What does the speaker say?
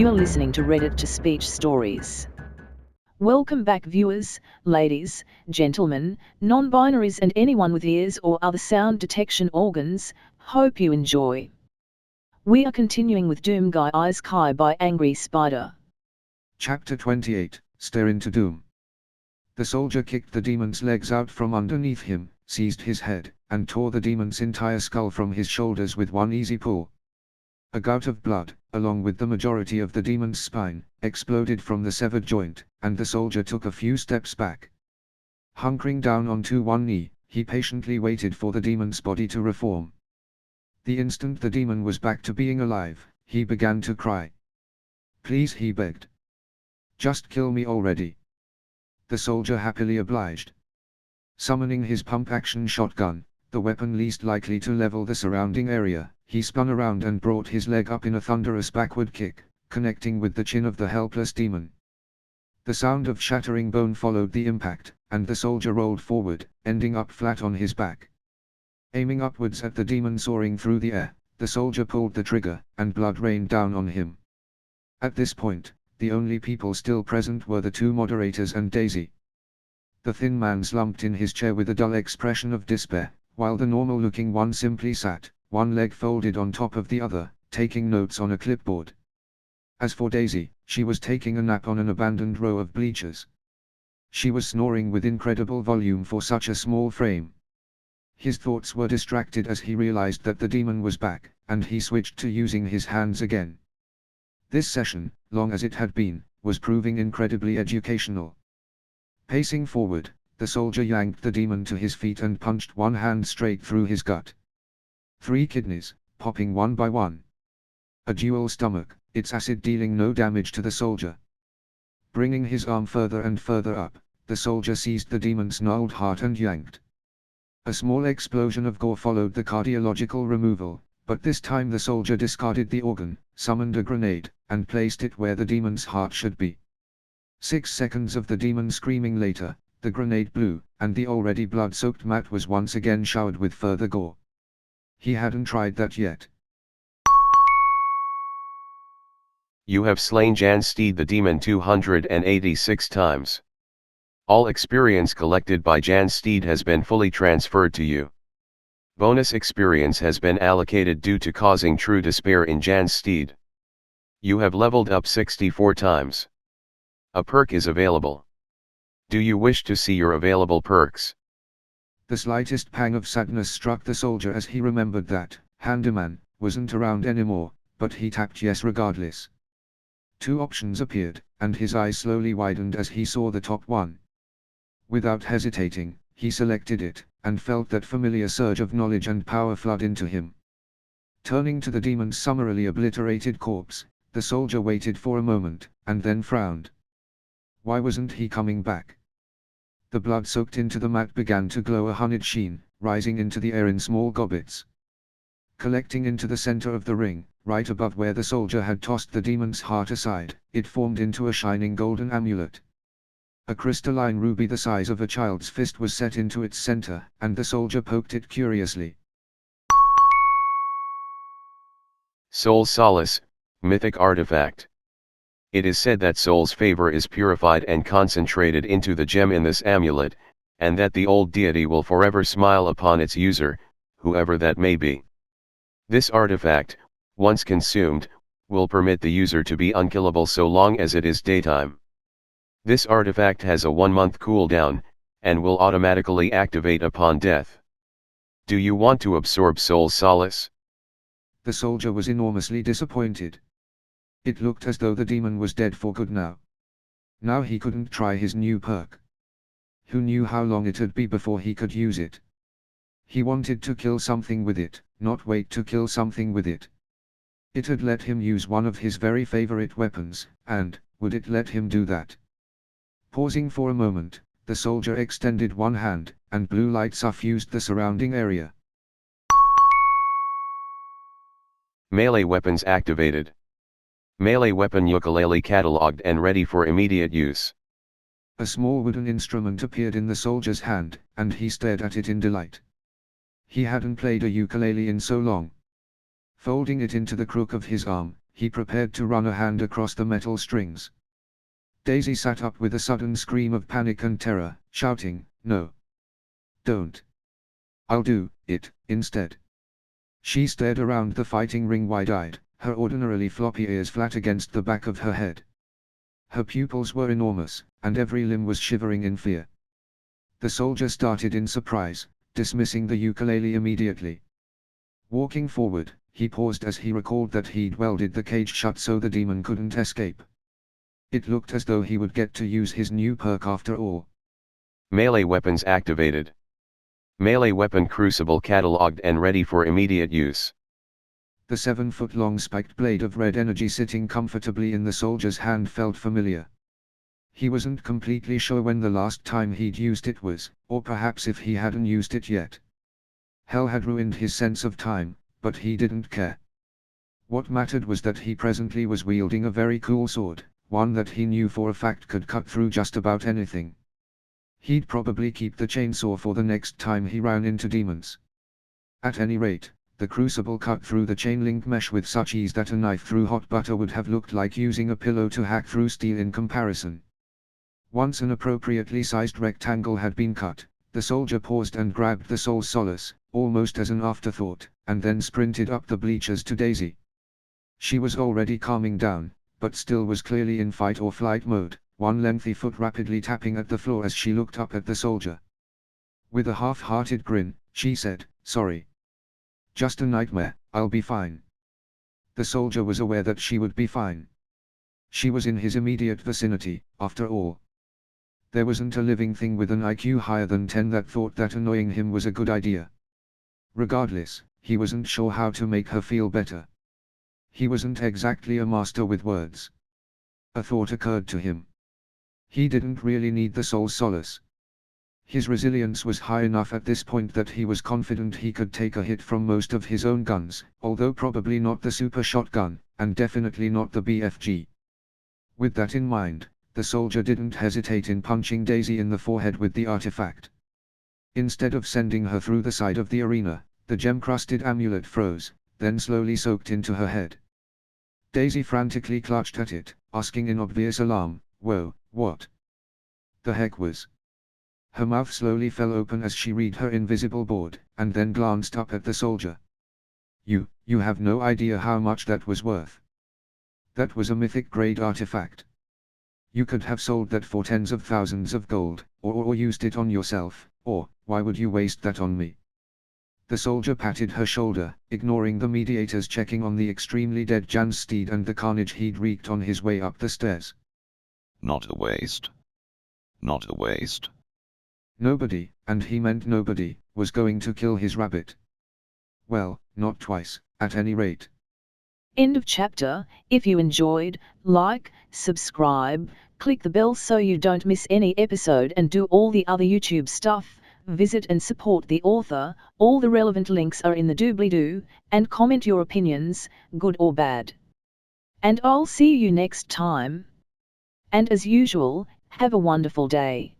You are listening to Reddit to Speech Stories. Welcome back, viewers, ladies, gentlemen, non-binaries and anyone with ears or other sound detection organs. Hope you enjoy. We are continuing with Doom Guy Isekai by Angry Spider. Chapter 28, Stare into Doom. The soldier kicked the demon's legs out from underneath him, seized his head, and tore the demon's entire skull from his shoulders with one easy pull. A gout of blood, along with the majority of the demon's spine, exploded from the severed joint, and the soldier took a few steps back. Hunkering down onto one knee, he patiently waited for the demon's body to reform. The instant the demon was back to being alive, he began to cry. "Please," he begged. "Just kill me already." The soldier happily obliged. Summoning his pump-action shotgun, the weapon least likely to level the surrounding area, he spun around and brought his leg up in a thunderous backward kick, connecting with the chin of the helpless demon. The sound of shattering bone followed the impact, and the soldier rolled forward, ending up flat on his back. Aiming upwards at the demon soaring through the air, the soldier pulled the trigger, and blood rained down on him. At this point, the only people still present were the two moderators and Daisy. The thin man slumped in his chair with a dull expression of despair, while the normal-looking one simply sat, one leg folded on top of the other, taking notes on a clipboard. As for Daisy, she was taking a nap on an abandoned row of bleachers. She was snoring with incredible volume for such a small frame. His thoughts were distracted as he realized that the demon was back, and he switched to using his hands again. This session, long as it had been, was proving incredibly educational. Pacing forward, the soldier yanked the demon to his feet and punched one hand straight through his gut. 3 kidneys, popping one by one. A dual stomach, its acid dealing no damage to the soldier. Bringing his arm further and further up, the soldier seized the demon's gnarled heart and yanked. A small explosion of gore followed the cardiological removal, but this time the soldier discarded the organ, summoned a grenade, and placed it where the demon's heart should be. 6 seconds of the demon screaming later, the grenade blew, and the already blood-soaked mat was once again showered with further gore. He hadn't tried that yet. You have slain Jan Steed the demon 286 times. All experience collected by Jan Steed has been fully transferred to you. Bonus experience has been allocated due to causing true despair in Jan Steed. You have leveled up 64 times. A perk is available. Do you wish to see your available perks? The slightest pang of sadness struck the soldier as he remembered that Handyman wasn't around anymore, but he tapped yes regardless. 2 options appeared, and his eyes slowly widened as he saw the top one. Without hesitating, he selected it, and felt that familiar surge of knowledge and power flood into him. Turning to the demon's summarily obliterated corpse, the soldier waited for a moment, and then frowned. Why wasn't he coming back? The blood soaked into the mat began to glow a honeyed sheen, rising into the air in small gobbets. Collecting into the center of the ring, right above where the soldier had tossed the demon's heart aside, it formed into a shining golden amulet. A crystalline ruby the size of a child's fist was set into its center, and the soldier poked it curiously. Soul's Solace, Mythic Artifact. It is said that soul's favor is purified and concentrated into the gem in this amulet, and that the old deity will forever smile upon its user, whoever that may be. This artifact, once consumed, will permit the user to be unkillable so long as it is daytime. This artifact has a 1-month cooldown, and will automatically activate upon death. Do you want to absorb Soul's Solace? The soldier was enormously disappointed. It looked as though the demon was dead for good now. Now he couldn't try his new perk. Who knew how long it'd be before he could use it? He wanted to kill something with it, not wait to kill something with it. It had let him use one of his very favorite weapons, and would it let him do that? Pausing for a moment, the soldier extended one hand, and blue light suffused the surrounding area. Melee weapons activated. Melee weapon ukulele catalogued and ready for immediate use. A small wooden instrument appeared in the soldier's hand, and he stared at it in delight. He hadn't played a ukulele in so long. Folding it into the crook of his arm, he prepared to run a hand across the metal strings. Daisy sat up with a sudden scream of panic and terror, shouting, "No! Don't! I'll do it instead." She stared around the fighting ring wide-eyed, her ordinarily floppy ears flat against the back of her head. Her pupils were enormous, and every limb was shivering in fear. The soldier started in surprise, dismissing the ukulele immediately. Walking forward, he paused as he recalled that he'd welded the cage shut so the demon couldn't escape. It looked as though he would get to use his new perk after all. Melee weapons activated. Melee weapon crucible catalogued and ready for immediate use. The 7-foot-long spiked blade of red energy sitting comfortably in the soldier's hand felt familiar. He wasn't completely sure when the last time he'd used it was, or perhaps if he hadn't used it yet. Hell had ruined his sense of time, but he didn't care. What mattered was that he presently was wielding a very cool sword, one that he knew for a fact could cut through just about anything. He'd probably keep the chainsaw for the next time he ran into demons. At any rate, the crucible cut through the chain link mesh with such ease that a knife through hot butter would have looked like using a pillow to hack through steel in comparison. Once an appropriately sized rectangle had been cut, the soldier paused and grabbed the soul's solace, almost as an afterthought, and then sprinted up the bleachers to Daisy. She was already calming down, but still was clearly in fight or flight mode, one lengthy foot rapidly tapping at the floor as she looked up at the soldier. With a half-hearted grin, she said, "Sorry. Just a nightmare, I'll be fine." The soldier was aware that she would be fine. She was in his immediate vicinity, after all. There wasn't a living thing with an IQ higher than 10 that thought that annoying him was a good idea. Regardless, he wasn't sure how to make her feel better. He wasn't exactly a master with words. A thought occurred to him. He didn't really need the soul's solace. His resilience was high enough at this point that he was confident he could take a hit from most of his own guns, although probably not the super shotgun, and definitely not the BFG. With that in mind, the soldier didn't hesitate in punching Daisy in the forehead with the artifact. Instead of sending her through the side of the arena, the gem-crusted amulet froze, then slowly soaked into her head. Daisy frantically clutched at it, asking in obvious alarm, "Whoa, what the heck was?" Her mouth slowly fell open as she read her invisible board, and then glanced up at the soldier. You have no idea how much that was worth. That was a mythic-grade artifact. You could have sold that for tens of thousands of gold, or used it on yourself, or, why would you waste that on me?" The soldier patted her shoulder, ignoring the mediators checking on the extremely dead Jan's steed and the carnage he'd wreaked on his way up the stairs. Not a waste. Not a waste. Nobody, and he meant nobody, was going to kill his rabbit. Well, not twice, at any rate. End of chapter. If you enjoyed, like, subscribe, click the bell so you don't miss any episode and do all the other YouTube stuff. Visit and support the author. All the relevant links are in the doobly-doo, and comment your opinions, good or bad. And I'll see you next time. And as usual, have a wonderful day.